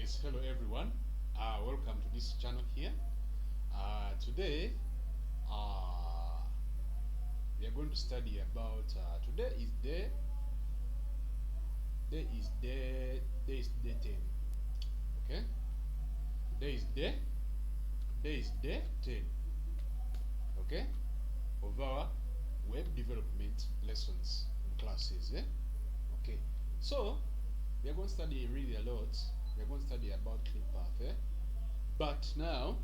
Yes, hello everyone. Welcome to this channel here. Today, we are going to study about. Today is day. Day is day 10. Okay. Today is day. Day is day 10. Okay. Of our web development lessons in classes. Okay. So we are going to study really a lot. We are going to study about Clip Path. But now,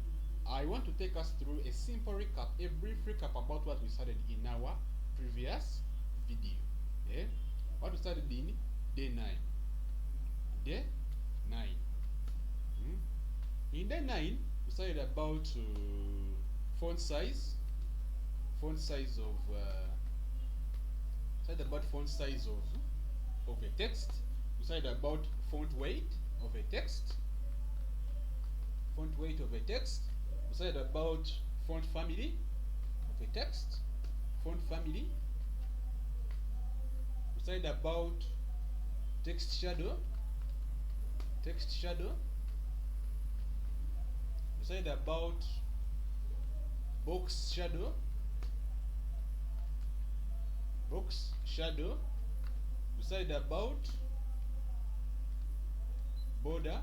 I want to take us through a simple recap, a brief recap about what we studied in our previous video. What we studied in day 9. Day 9. In day 9, we studied about font size. Font size of a text. We studied about font weight of a text. Font weight of a text. We said about font family of a text. Font family. We said about text shadow. Text shadow. We said about box shadow. Box shadow. We said about border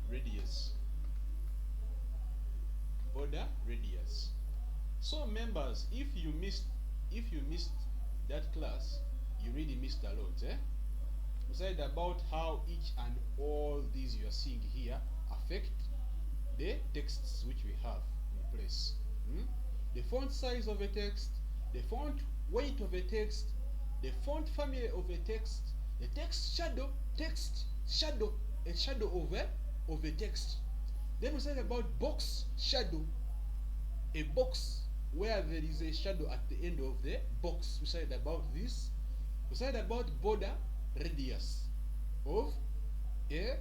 radius. Border radius. So members, if you missed that class, you really missed a lot. We said about how each and all these you are seeing here affect the texts which we have in place. The font size of a text, the font weight of a text, the font family of a text, the text shadow, a shadow of a text. Then we said about box shadow, a box where there is a shadow at the end of the box. We said about this. We said about border radius of a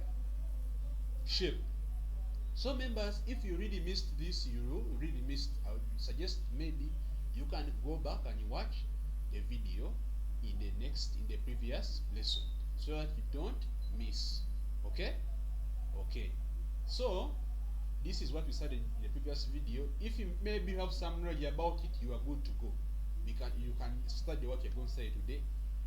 shape. So members, if you really missed this, I would suggest maybe you can go back and watch the video in the previous lesson so that you don't miss. Okay? Okay, so this is what we studied in the previous video. If you maybe have some knowledge about it, you are good to go. You can study what you're going to study today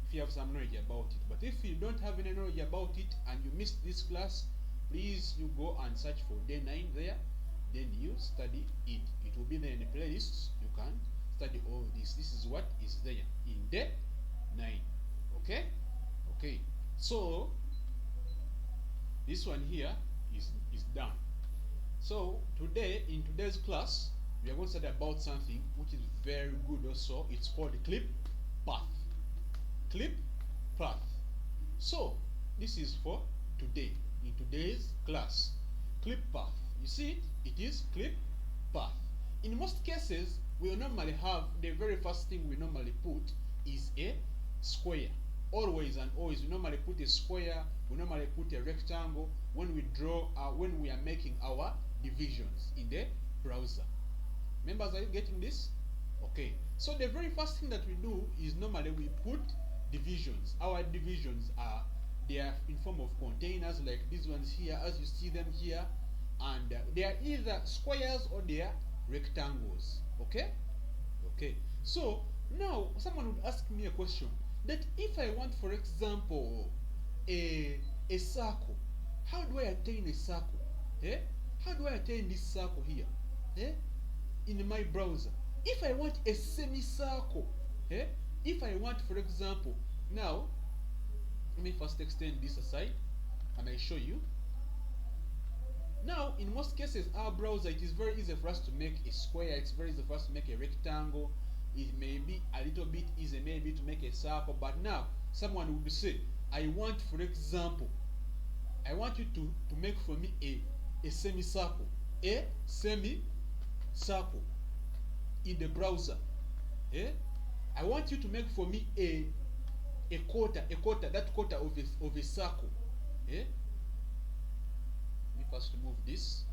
if you have some knowledge about it. But if you don't have any knowledge about it and you missed this class, please you go and search for day 9 there. Then you study it. It will be there in the playlists. You can study all this. This is what is there in day 9. Okay? Okay. So this one here is done. So today, in today's class, we are going to study about something which is very good also. It's called Clip Path. Clip Path. So this is for today, in today's class. Clip Path. You see it? It is Clip Path. In most cases, we normally have, the very first thing we normally put is a square. Always and always, we normally put a square, we normally put a rectangle when we draw, when we are making our divisions in the browser. Members, are you getting this? Okay. So the very first thing that we do is normally we put divisions. Our divisions they are in form of containers like these ones here, as you see them here, and they are either squares or they are rectangles. Okay? Okay. So now someone would ask me a question that if I want, for example, a circle, how do I attain a circle? How do I attain this circle here? In my browser. If I want a semicircle, if I want, for example, now let me first extend this aside and I show you. Now, in most cases, our browser, it is very easy for us to make a square. It's very easy for us to make a rectangle. It may be a little bit easy maybe to make a circle, but now someone would say, I want, for example, I want you to make for me a semicircle. A semicircle in the browser. I want you to make for me a quarter, that quarter of a circle. Let me first remove this.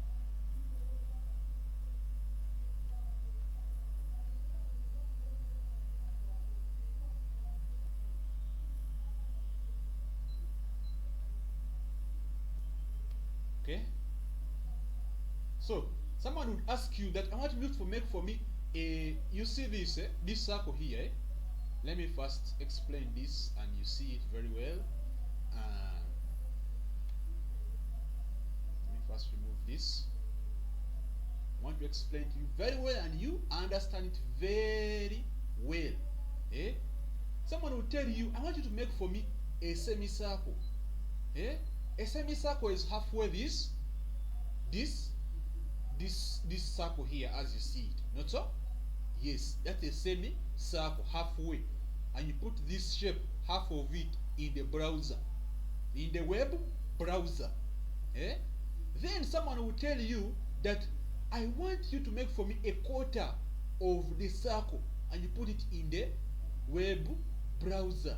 Okay. So someone would ask you that I want you to make for me a, you see this this circle here. Let me first explain this and you see it very well. Let me first remove this. I want to explain to you very well and you understand it very well. Someone will tell you, I want you to make for me a semicircle. A semicircle is halfway this circle here as you see it. Not so? Yes, that's a semicircle halfway. And you put this shape, half of it, in the browser. In the web browser. Then someone will tell you that I want you to make for me a quarter of the circle, and you put it in the web browser.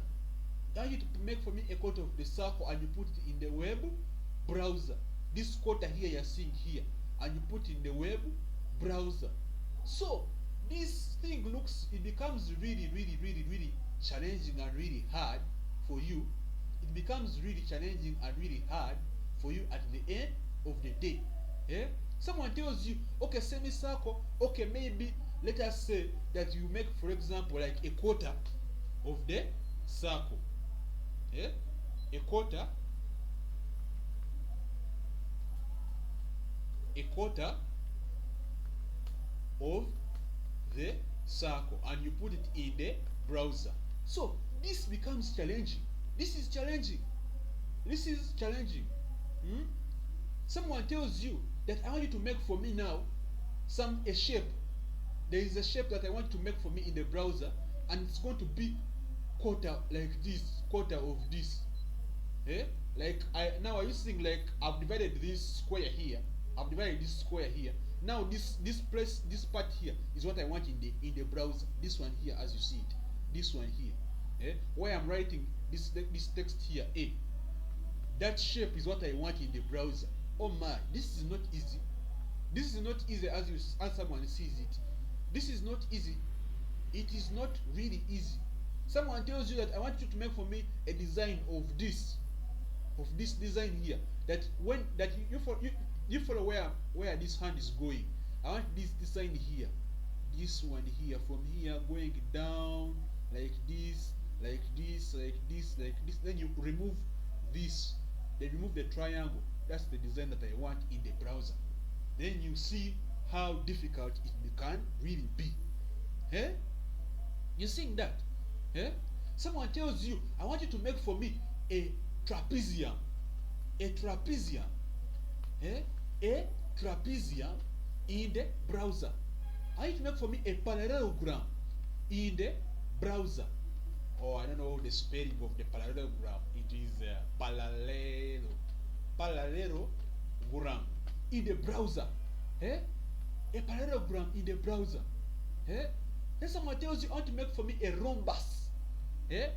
I want you to make for me a quarter of the circle and you put it in the web browser. This quarter here you're seeing here, and you put in the web browser. So this thing it becomes really challenging and really hard for you. It becomes really challenging and really hard for you at the end of the day. Someone tells you, okay, semicircle, okay, maybe let us say that you make, for example, like a quarter of the circle. A quarter of the circle, and you put it in the browser. So this becomes challenging. This is challenging. Someone tells you that I want you to make for me now a shape. There is a shape that I want you to make for me in the browser, and it's going to be quarter like this, quarter of this. Like now are you seeing, like I've divided this square here. Now this part here is what I want in the browser. This one here, as you see it. This one here. Where I'm writing this text here, A. That shape is what I want in the browser. Oh my, this is not easy. This is not easy as someone sees it. This is not easy. It is not really easy. Someone tells you that I want you to make for me a design of this design here. You follow where this hand is going. I want this design here. This one here, from here going down like this, like this, like this, like this. Then you remove this. Then remove the triangle. That's the design that I want in the browser. Then you see how difficult it can really be. You seeing that? Someone tells you, I want you to make for me a trapezium. A trapezium in the browser. I want you to make for me a parallelogram in the browser. Oh, I don't know the spelling of the parallelogram. It is parallelogram in the browser. A parallelogram in the browser. Then someone tells you, I want to make for me a rhombus. I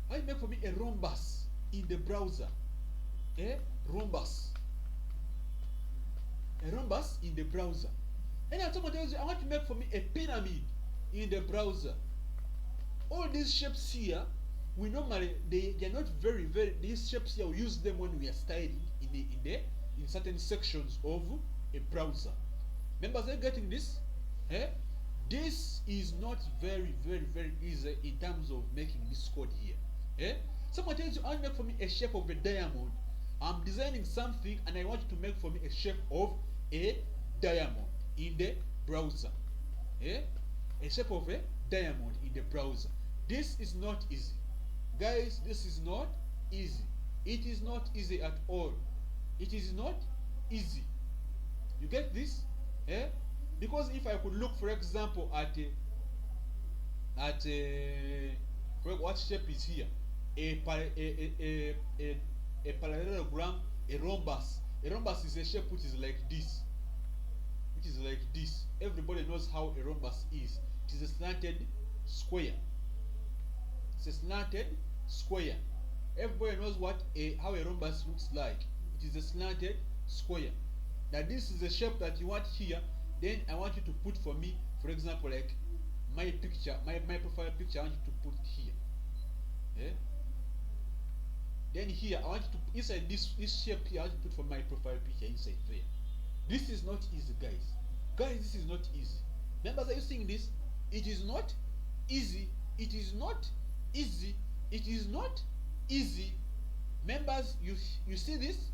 want to make for me a rhombus in the browser. Rhombus. A rhombus in the browser. And then someone tells you, I want to make for me a pyramid in the browser. All these shapes here, we normally they're not very these shapes here we use them when we are styling in certain sections of a browser. Members, are you getting this? This is not very easy in terms of making this code here. Someone tells you, I want to make for me a shape of a diamond. I'm designing something and I want you to make for me a shape of a diamond in the browser. A shape of a diamond in the browser. This is not easy. Guys, this is not easy. It is not easy at all. It is not easy. You get this? Because if I could look, for example, at what shape is here? A parallelogram, a rhombus. A rhombus is a shape which is like this. Everybody knows how a rhombus is. It is a slanted square. It's a slanted square. Everybody knows how a rhombus looks like. It is a slanted square. Now this is the shape that you want here. Then I want you to put for me, for example, like my picture, my profile picture. I want you to put it here. Then here I want you to inside this shape here, I want you to put for my profile picture inside there. This is not easy, guys. Guys, this is not easy. Members, are you seeing this? It is not easy. It is not easy. It is not easy. Members, you see this?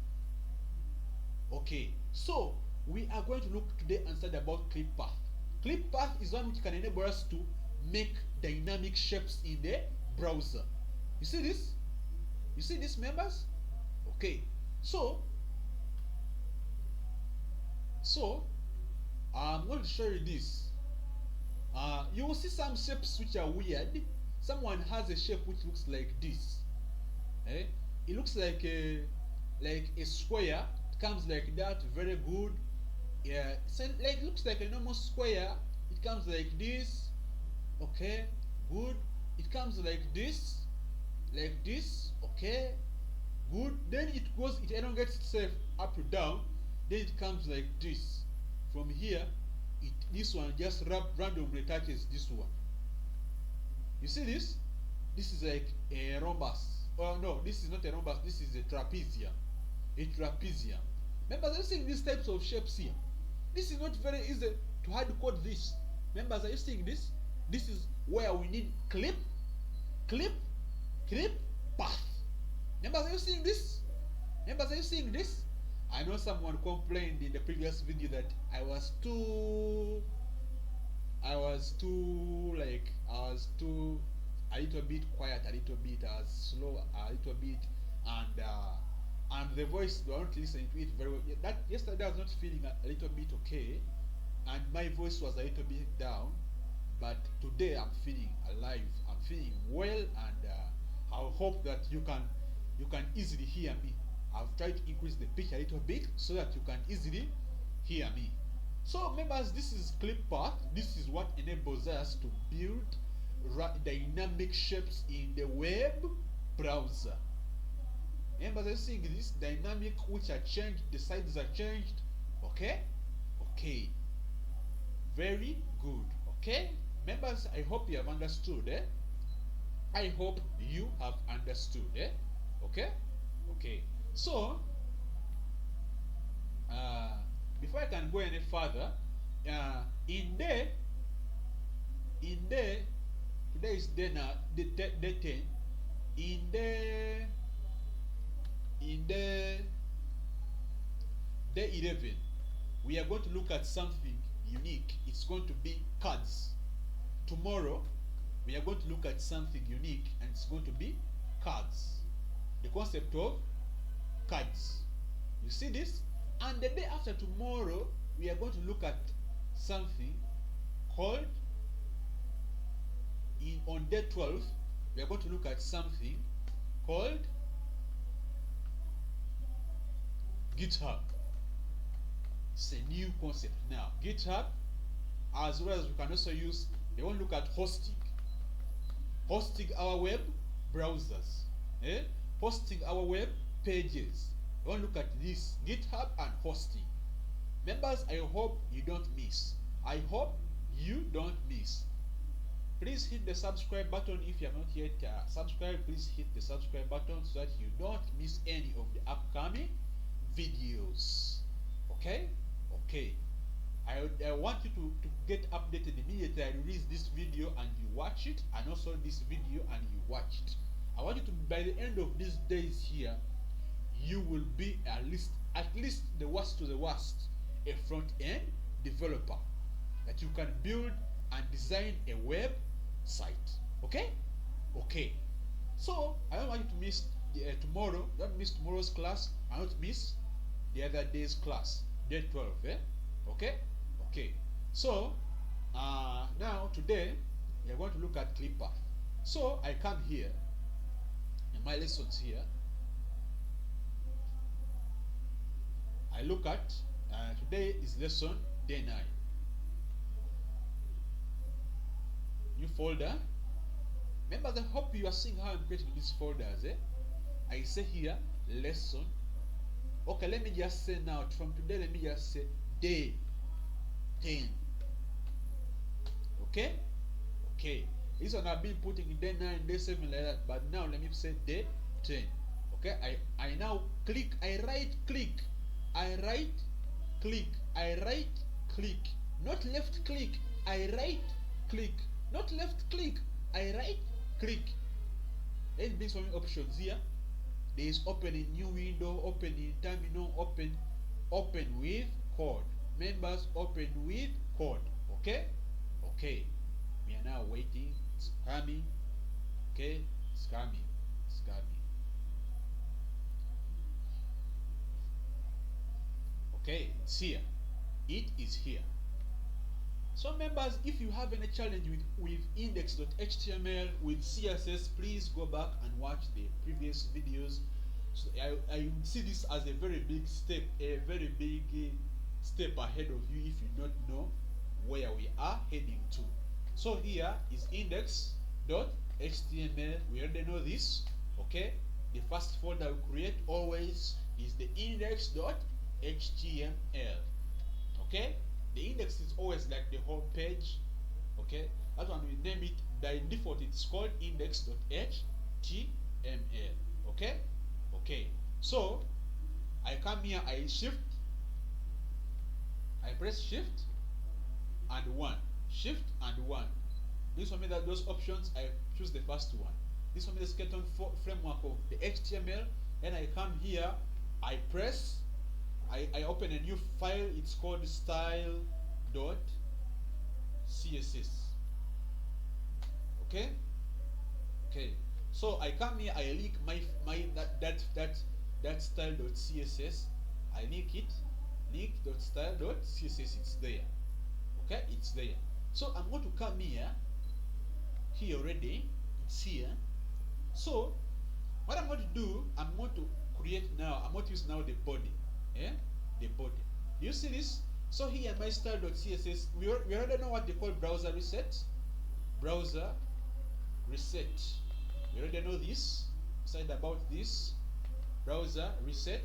Okay, so we are going to look today and study about Clip Path. Clip Path is one which can enable us to make dynamic shapes in the browser. You see this? You see this, members? Okay, so I'm going to show you this. You will see some shapes which are weird. Someone has a shape which looks like this. It looks like a square. It comes like that. Very good. Yeah, so like it looks like a normal square. It comes like this. Okay, good. It comes like this. Okay, good. Then it elongates itself up to down. Then it comes like this. From here, this one just randomly touches this one. You see this? This is like a rhombus. Oh no, this is not a rhombus. This is a trapezium. A trapezium. Members, are you seeing these types of shapes here? This is not very easy to hard code this. Members, are you seeing this? This is where we need clip path. Members, are you seeing this? Members, are you seeing this? I know someone complained in the previous video that I was too a little bit quiet, a little bit slow, a little bit, and the voice, they weren't listening to it very well. That yesterday I was not feeling a little bit okay, and my voice was a little bit down. But today I'm feeling alive, I'm feeling well, and I hope that you can easily hear me. I've tried to increase the pitch a little bit so that you can easily hear me. So members, this is Clip Path. This is what enables us to build dynamic shapes in the web browser. Members, are you seeing this? Dynamic, which are changed, the sizes are changed. Okay? Okay. Very good. Okay? Members, I hope you have understood. I hope you have understood. Okay? Okay. So, before I can go any further, today is day 10. In day 11, we are going to look at something unique. It's going to be cards. Tomorrow, we are going to look at something unique, and it's going to be cards. The concept of cards. You see this? And the day after tomorrow, we are going to look at something called, on day 12, we are going to look at something called GitHub. It's a new concept now. GitHub, as well as we can also use, they want to look at hosting our web browsers, hosting our web pages. We want to look at this, GitHub and hosting. Members, I hope you don't miss. I hope you don't miss. Please hit the subscribe button if you have not yet subscribed. Please hit the subscribe button so that you don't miss any of the upcoming videos. Okay? Okay. I want you to get updated immediately I release this video and you watch it, and also this video and you watch it. I want you to, by the end of these days here, you will be at least the worst to the worst, a front-end developer that you can build and design a web site. Okay? Okay. So I don't want you to miss tomorrow. Don't miss tomorrow's class. I don't miss the other day's class, day 12. Okay? Okay. So now today we are going to look at Clip Path. So I come here in my lessons here. I look at today is lesson day 9. New folder. Members, I hope you are seeing how I'm creating these folders. I say here lesson. Okay, let me just say now from today, let me just say day 10. Okay? Okay. This one I've been putting in day 9, day 7 like that, but now let me say day 10. Okay, I now click, I right click, I right click, I right click, not left click, I right click, not left click, I right click. It brings for me options here. There is open in new window, open in terminal, open with code. Members open with code. Okay? Okay. We are now waiting. It's coming. Okay? It's coming. It's coming. Okay, it's here. It is here. So members, if you have any challenge with index.html, with CSS, please go back and watch the previous videos. So I see this as a very big step, step ahead of you if you don't know where we are heading to. So here is index.html. We already know this. Okay, the first folder we create always is the index.html. Okay, the index is always like the home page. Okay, that one we name it by default. It's called index.html. Okay. Okay, so I come here, I press shift and 1, shift and 1. This will mean that those options, I choose the first one. This will mean the skeleton framework of the HTML. Then I come here, I press, I open a new file. It's called style.css. Okay. Okay. So I come here, I link that style.css. I link it, link.style.css. It's there. Okay, it's there. So I'm going to come here already. It's here. So what I'm going to do, I'm going to create now. I'm going to use now the body. Yeah, the body. Do you see this? So here my style.css. We already know what they call browser reset. Browser reset. We already know this. Said about this. Browser reset.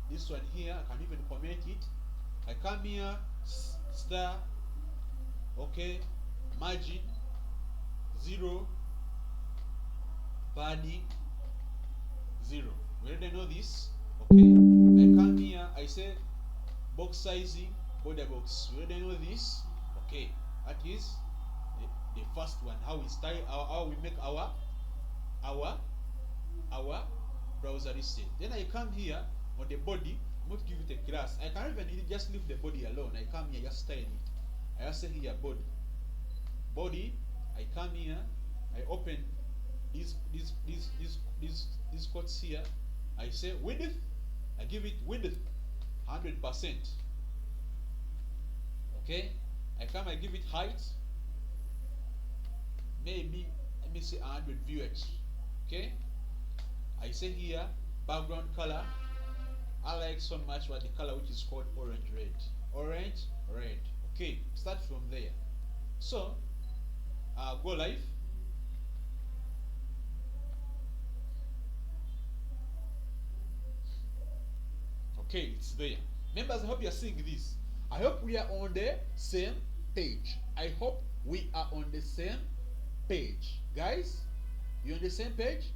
This one here, I can even comment it. I come here, star, okay, margin, 0, padding, 0. We already know this. Okay. I come here, I say box sizing, border box. We already know this. Okay. That is the first one. How we style, how we make our browser reset. Then I come here on the body. I'm going to give it a class. I can even just leave the body alone. I come here, just style it. I just say here body. Body. I come here. I open these quotes here. I say width. I give it width 100%. Okay. I come. I give it height. Maybe let me say 100 VH. Okay. I say here background color. I like so much what the color which is called orange red. Orange red. Okay, start from there. So go live. Okay, it's there. Members, I hope you are seeing this. I hope we are on the same page. I hope we are on the same page. Guys, you on the same page?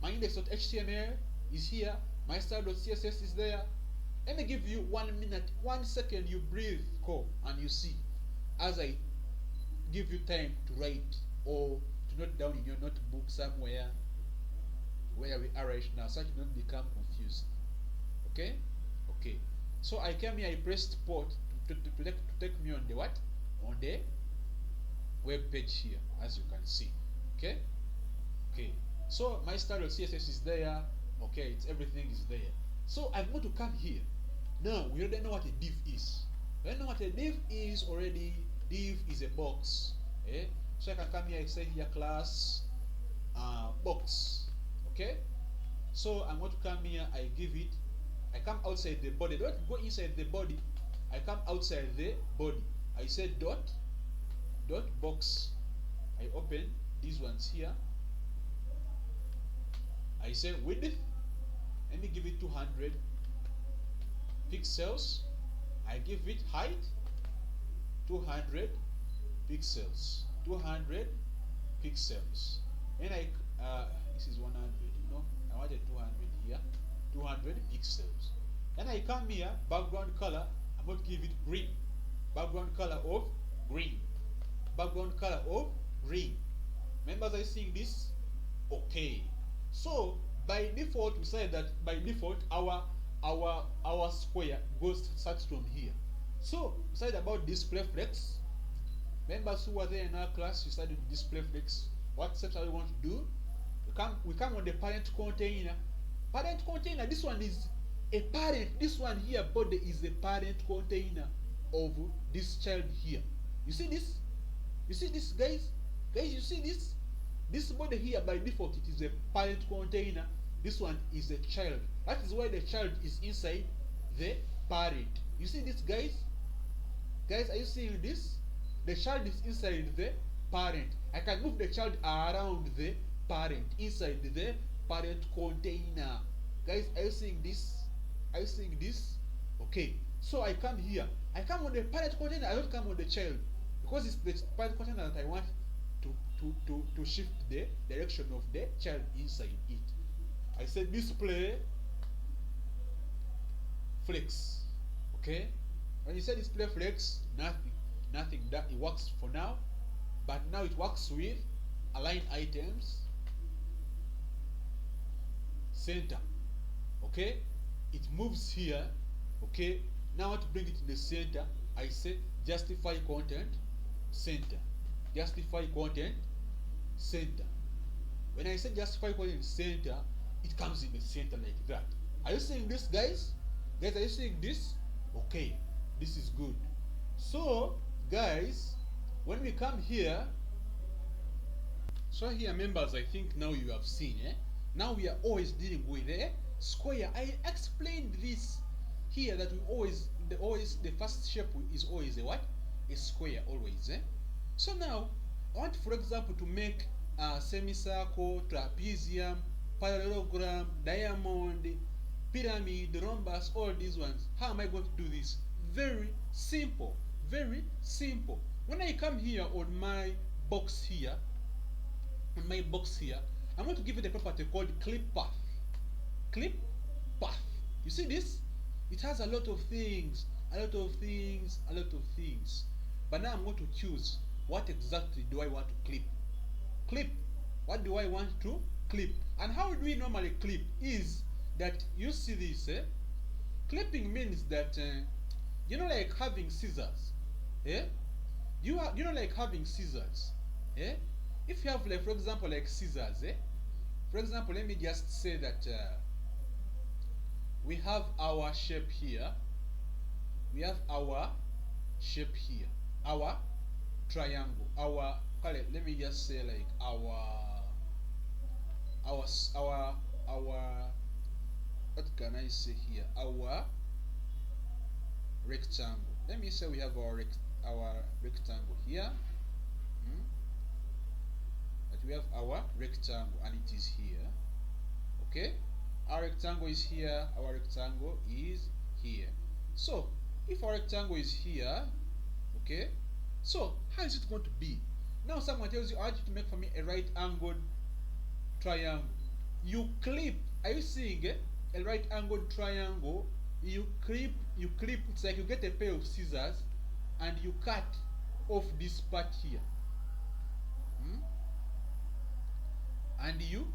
My index.html is here. My style.css is there. Let me give you 1 minute, 1 second. You breathe, go, and you see. As I give you time to write or to note down in your notebook somewhere where we are right now, so you don't become confused. Okay? Okay. So I came here, I pressed port to take me on the what? On the web page here, as you can see. Okay? Okay. So my style.css is there. Okay, everything is there. So I'm going to come here. Now we already know what a div is. We know what a div is already. Div is a box. Eh? So I can come here and say here class box. Okay? So I'm going to come here, I give it, I come outside the body. Don't go inside the body. I come outside the body. I say dot box. I open these ones here. I say width. Let me give it 200 pixels. I give it height 200 pixels. 200 pixels. And I this is 100. You know, I wanted 200 here. here, 200 pixels. Then I come here, background color, I'm going to give it green. Background color of green. Background color of green. Members, are you seeing this? Okay. So by default, we say that by default our square starts from here. So we said about display flex. Members who were there in our class, we studied display flex. What steps are we going to do? We come on the parent container. Parent container, this one is a parent. This one here, body, is a parent container of this child here. You see this? You see this, guys? Guys, you see this? This body here, by default, it is a parent container. This one is a child. That is why the child is inside the parent. You see this, guys? Guys, are you seeing this? The child is inside the parent. I can move the child around the parent, inside the parent container. Guys, are you seeing this? Are you seeing this? Okay. So I come here. I come on the parent container. I don't come on the child, because it's the parent container that I want to shift the direction of the child inside it. I said display flex. Okay. When you say display flex, nothing. That it works for now, but now it works with align items, center. Okay, it moves here. Okay, now I want to bring it in the center. I say justify content center. Justify content center. When I say justify content center, it comes in the center like that. Are you seeing this, guys? Guys, are you seeing this? Okay, this is good. So guys, when we come here, so here, members, I think now you have seen, now we are always dealing with a square. I explained this here, that we always the first shape is always a what? A square, always. So now I want, for example, to make a semicircle, trapezium, parallelogram, diamond, pyramid, rhombus, all these ones. How am I going to do this? Very simple. Very simple. When I come here on my box here, I'm going to give it a property called Clip Path. Clip Path. You see this? It has a lot of things, But now I'm going to choose what exactly do I want to clip. Clip. What do I want to clip? And how do we normally clip? Is that you see this? Clipping means that you know, like having scissors. You know, like having scissors. If you have, like, for example, like scissors. For example, let me just say that we have our shape here. We have our shape here. Our triangle. Our, let me just say, like, what can I say here? Our rectangle. Let me say we have our rectangle here. But we have our rectangle, and it is here. Okay, our rectangle is here. Our rectangle is here. So if our rectangle is here, okay, so how is it going to be? Now someone tells you, I want you to make for me a right angled triangle. You clip. Are you seeing a right angled triangle? You clip. It's like you get a pair of scissors and you cut off this part here. And you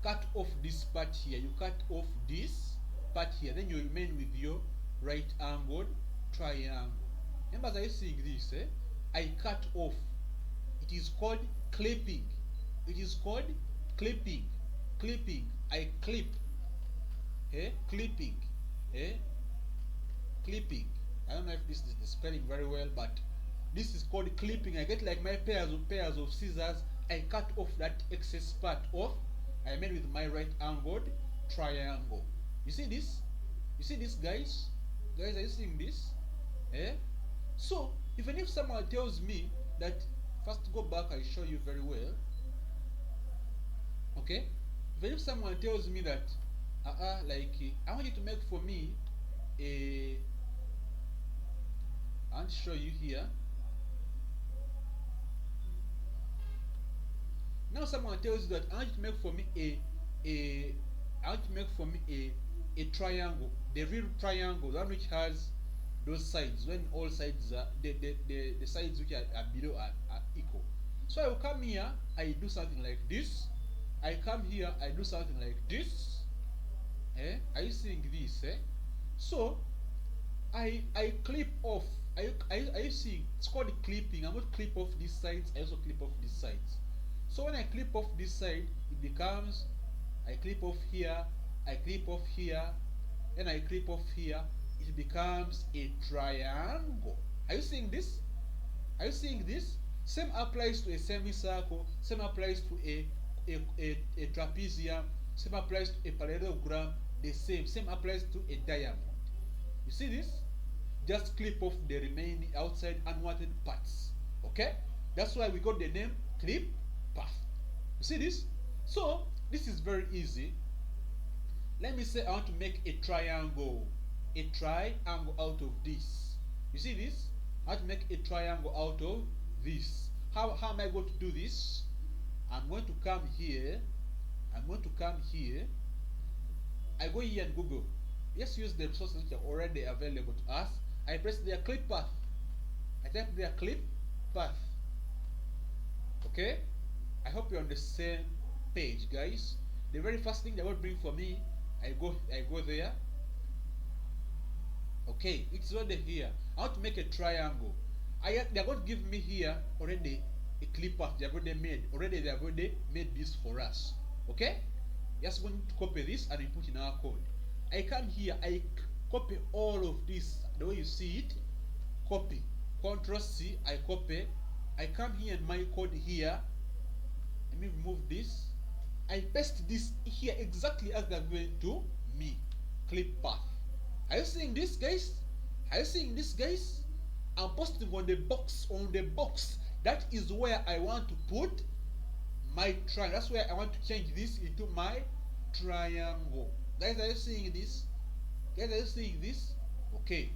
cut off this part here. You cut off this part here. Then you remain with your right angled triangle. Members, are you seeing this? I cut off. It is called clipping. It is called clipping. Clipping. I clip. Clipping. Clipping. I don't know if this is the spelling very well, but this is called clipping. I get like my pairs of scissors. I cut off that excess part off. I made with my right angled triangle. You see this? You see this, guys? Guys, are you seeing this? So even if someone tells me that, first go back, I show you very well. Okay? Even if someone tells me that like I want you to make for me a, I want to show you here. Now someone tells you that I want you to make for me I want to make for me a triangle, the real triangle, the one which has those sides, when all sides are the sides which are below are equal. So I will come here, I do something like this. I come here, I do something like this. Are you seeing this? So I clip off. Are you seeing? It's called clipping. I'm going to clip off these sides. I also clip off these sides. So when I clip off this side, it becomes, I clip off here, I clip off here, and I clip off here. It becomes a triangle. Are you seeing this? Are you seeing this? Same applies to a semicircle. Same applies to a trapezium. Same applies to a parallelogram. The same applies to a diamond. You see this? Just clip off the remaining outside unwanted parts. Okay? That's why we got the name Clip Path. You see this? So this is very easy. Let me say I want to make a triangle. A triangle out of this. You see this? I want to make a triangle out of this. How am I going to do this? I'm going to come here. I'm going to come here. I go here and Google. Let's use the resources which are already available to us. I press their clip path. I type their clip path. Okay? I hope you're on the same page, guys. The very first thing they will bring for me, I go there. Okay, it's already here. I want to make a triangle. They're going to give me here already a clip path. They have already made this for us. Okay? Just going to copy this and input in our code. I come here, I copy all of this the way you see it. Copy. Ctrl C, I copy. I come here in my code here. Let me remove this. I paste this here exactly as they're going to me. Clip path. Are you seeing this, guys? Are you seeing this, guys? I'm posting on the box. That is where I want to put my triangle. That's where I want to change this into my triangle. Guys, are you seeing this? Guys, are you seeing this? Okay.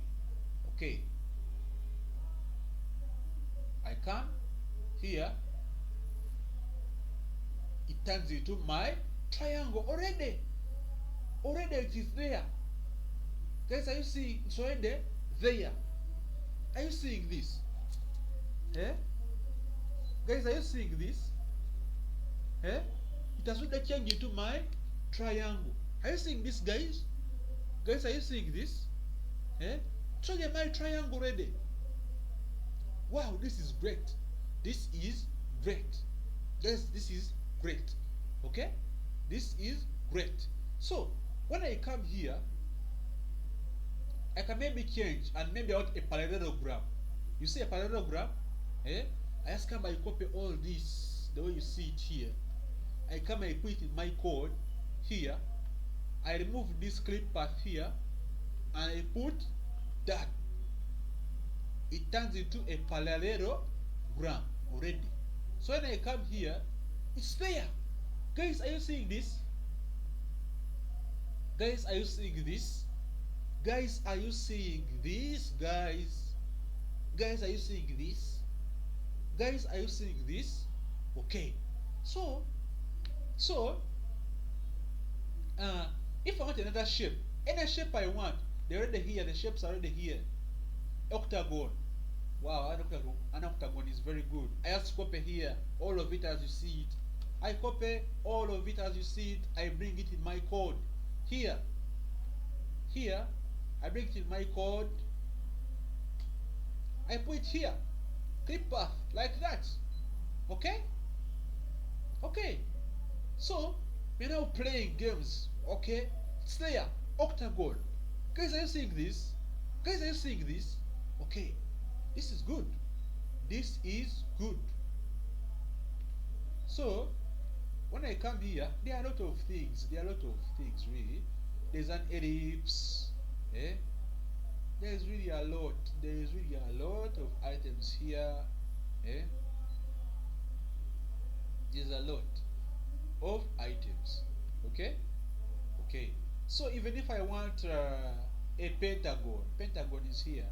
Okay. I come here. It turns into my triangle already. Already it is there. Guys, are you seeing? It's already there. Are you seeing this? Guys, are you seeing this? It has already changed into my triangle. Are you seeing this, guys? Guys, are you seeing this? So get my triangle already. Wow, this is great. This is great. Guys, this is great. Okay? This is great. So when I come here, I can maybe change and maybe I want a parallelogram. You see a parallelogram? I just come and copy all this the way you see it here. I come and put it in my code here. I remove this clip path here and I put that. It turns into a parallelogram already. So when I come here, it's there. Guys, are you seeing this? Guys, are you seeing this? Guys, are you seeing this? Guys, are you seeing this? Guys, are you seeing this? Okay. So if I want another shape, any shape I want, they're already here. The shapes are already here. Octagon. Wow, an octagon is very good. I just copy here all of it as you see it. I copy all of it as you see it. I bring it in my code. Here, I bring it in my code. I put it here. Clip path like that. Okay? Okay. So we're now playing games. Okay? It's there. Octagon. Guys, are you seeing this? Guys, are you seeing this? Okay. This is good. This is good. So when I come here, there are a lot of things. Really. There's an ellipse. There's really a lot. There is really a lot of items here. There's a lot of items. Okay. So even if I want a pentagon is here.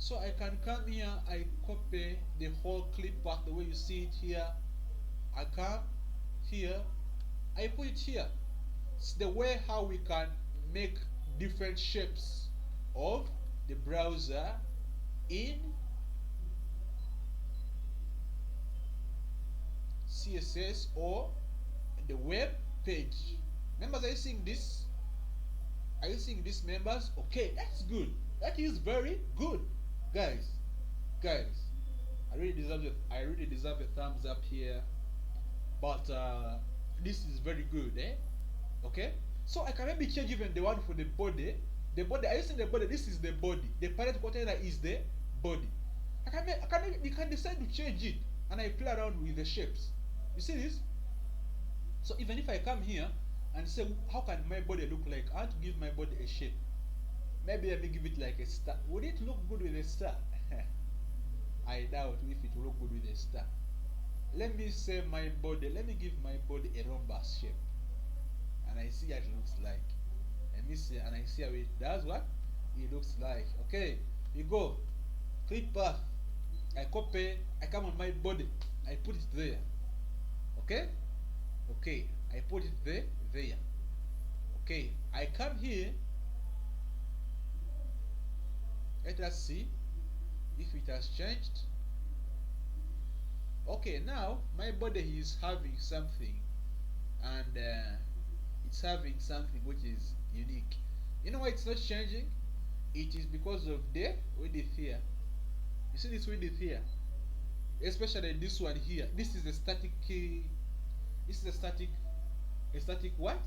So I can come here, I copy the whole clip path the way you see it here. I come here, I put it here. It's the way how we can make different shapes of the browser in CSS or the web page. Members, are you seeing this? Are you seeing this, members? Okay, that's good. That is very good, guys. Guys, I really deserve a thumbs up here. But this is very good, eh? Okay. So I can maybe change even the one for the body. The body. Are you seeing the body? This is the body. The parent container is the body. We can decide to change it, and I play around with the shapes. You see this? So even if I come here and say, how can my body look like? I want to give my body a shape. Maybe let me give it like a star. Would it look good with a star? I doubt if it will look good with a star. Let me say my body. Let me give my body a rhombus shape, and I see how it looks like. Let me see, and I see how it does what it looks like. Okay, we go. Clip path. I copy. I come on my body. I put it there. Okay. Okay. I put it there. Okay. I come here. Let us see if it has changed. Okay, now my body is having something, and it's having something which is unique. You know why it's not changing? It is because of the width here. You see this width here, especially this one here. This is a static key. This is a static what?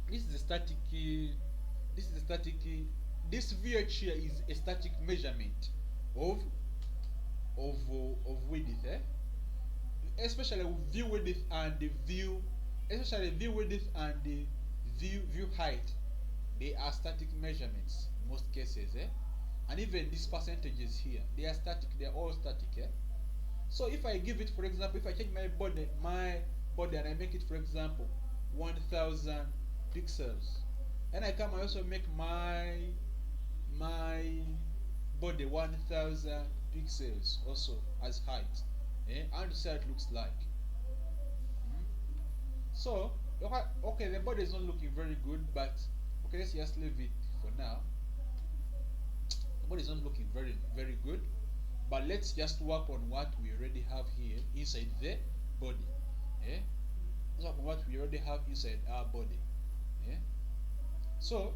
This is a static key. This is a static key. This VH here is a static measurement of width, eh? Especially with view width and the view, especially view width and the view height, they are static measurements in most cases, eh? And even these percentages here, they are static. They are all static, eh? So if I give it, for example, if I change my body and I make it, for example, 1000 pixels, and I come and also make my body 1000 pixels also as height, and see how it looks like. So okay, the body is not looking very good, but okay, let's just leave it for now. The body is not looking very good, but let's just work on what we already have here inside the body. Let's work on what we already have inside our body. So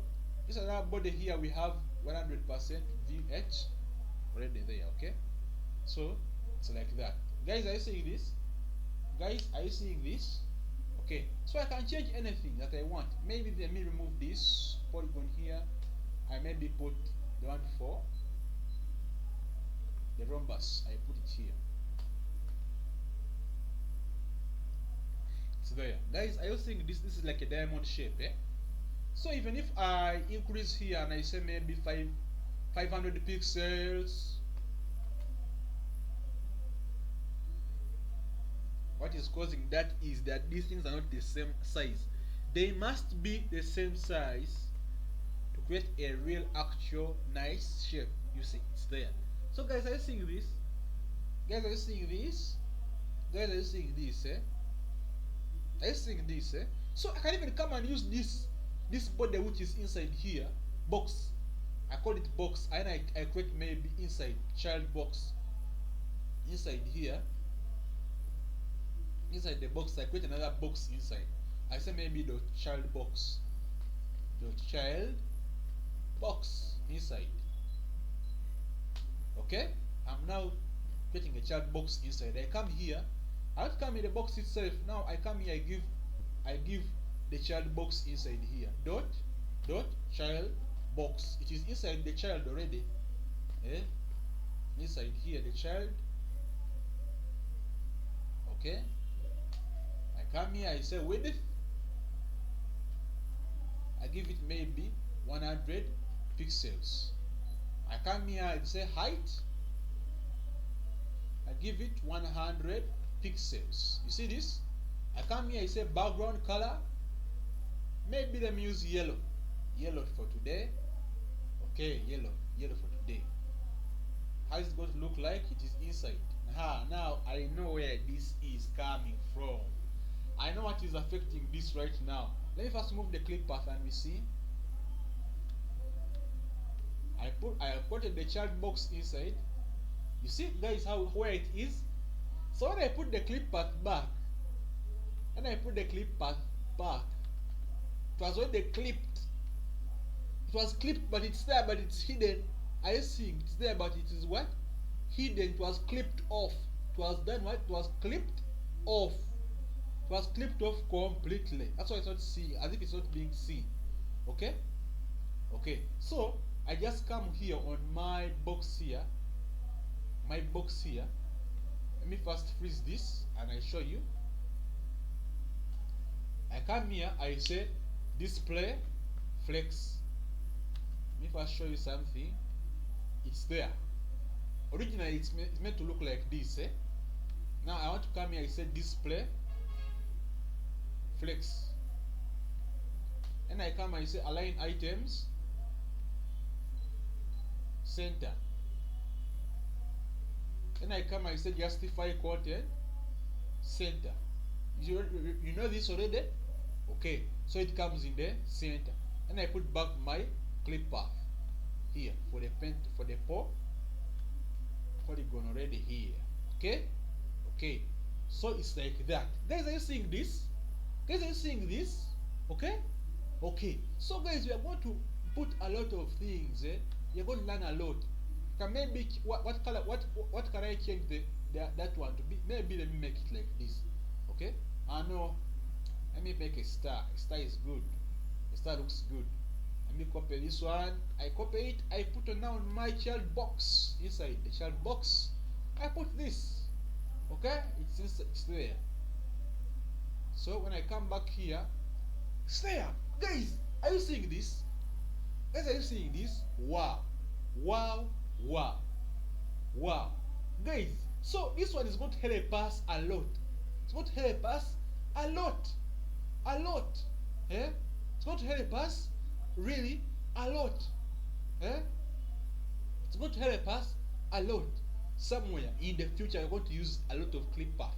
inside our body here we have 100% VH already there. Okay, so it's like that. Guys, are you seeing this? Guys, are you seeing this? Okay, so I can change anything that I want. Maybe let me remove this polygon here. I maybe put the one for the rhombus. I put it here. It's there. Guys, are you seeing this? This is like a diamond shape, eh? So even if I increase here and I say maybe 500 pixels, what is causing that is that these things are not the same size. They must be the same size to create a real actual nice shape. You see, it's there. So guys, are you seeing this? Guys, are you seeing this? Guys, are you seeing this, eh? Are you seeing this, eh? So I can even come and use this body which is inside here, box. I call it box, and I create maybe inside child box. Inside here, inside the box, I create another box inside. I say maybe the child box inside. Okay, I'm now creating a child box inside. I come here, I don't come in the box itself. Now I come here, I give the child box inside here. Dot child box. It is inside the child already. Inside here the child. Okay. I come here, I say width. I give it maybe 100 pixels. I come here, I say height. I give it 100 pixels. You see this? I come here, I say background color. Maybe let me use yellow. Yellow for today. Okay, yellow for today. How is it going to look like? It is inside. Now I know where this is coming from. I know what is affecting this right now. Let me first move the clip path and we see. I put the child box inside. You see guys where it is? So when I put the clip path back, and I put the clip path back, it was already clipped. It was clipped, but it's there, but it's hidden. Are you seeing? It's there, but it is what? Hidden. It was clipped off. It was done what? It was clipped off. It was clipped off completely. That's why it's not seen, as if it's not being seen. Okay? Okay. So I just come here on my box here. My box here. Let me first freeze this and I show you. I come here, I say display flex. Let me first show you something. It's there. Originally it's meant to look like this. Now I want to come here, I say display flex. And I come, I say align items center. And I come, I say justify content center. You know this already? Okay, so it comes in the center. And I put back my clip path here for the polygon already here. Okay? Okay. So it's like that. Guys, are you seeing this? Guys, are you seeing this? Okay? Okay. So guys, we are going to put a lot of things. You're going to learn a lot. Can maybe what color can I change that one to be? Maybe let me make it like this. Okay? No. Let me make a star. A star is good. A star looks good. Let me copy this one. I copy it. I put it now on my child box. Inside the child box, I put this. Okay? It's there. So when I come back here, it's there. Guys, are you seeing this? Guys, are you seeing this? Wow. Wow. Wow. Wow. Guys, so this one is going to help us a lot. It's going to help us a lot. A lot. It's going to help us really a lot. It's going to help us a lot. Somewhere in the future, we're going to use a lot of clip path.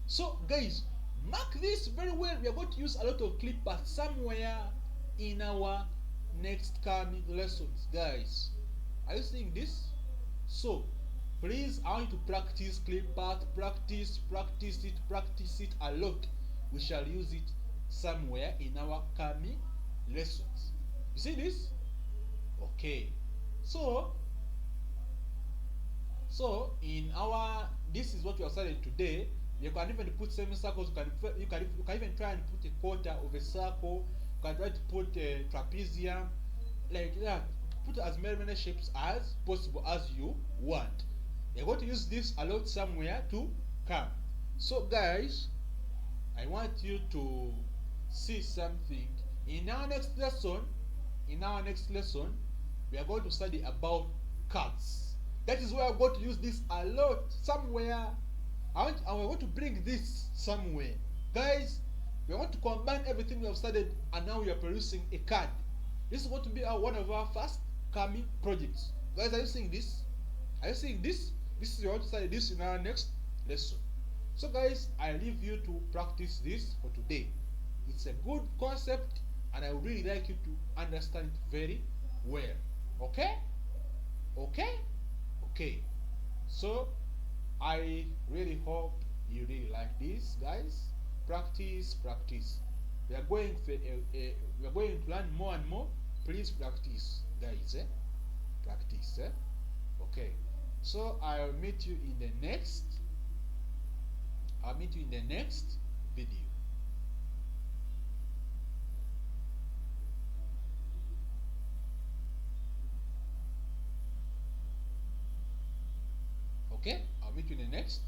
So guys, mark this very well. We are going to use a lot of clip path somewhere in our next coming lessons. Guys, are you seeing this? So please, I want you to practice clip path. Practice it a lot. We shall use it somewhere in our coming lessons. You see this? Okay. So in our, this is what we have studied today. You can even put semicircles. You can even try and put a quarter of a circle. You can try to put a trapezium, like that. Put as many shapes as possible as you want. You're going to use this a lot somewhere to come. So guys, I want you to see something. In our next lesson, we are going to study about cards. That is where I'm going to use this a lot somewhere. I'm going to bring this somewhere. Guys, we want to combine everything we have studied, and now we are producing a card. This is going to be one of our first coming projects. Guys, are you seeing this? Are you seeing this? This is, we want to study this in our next lesson. So guys, I leave you to practice this for today. It's a good concept, and I would really like you to understand it very well. Okay? Okay? Okay. So I really hope you really like this, guys. Practice. We are going to learn more and more. Please practice, guys. Practice. Okay. So I'll meet you in the next. Video. Okay, I'll meet you in the next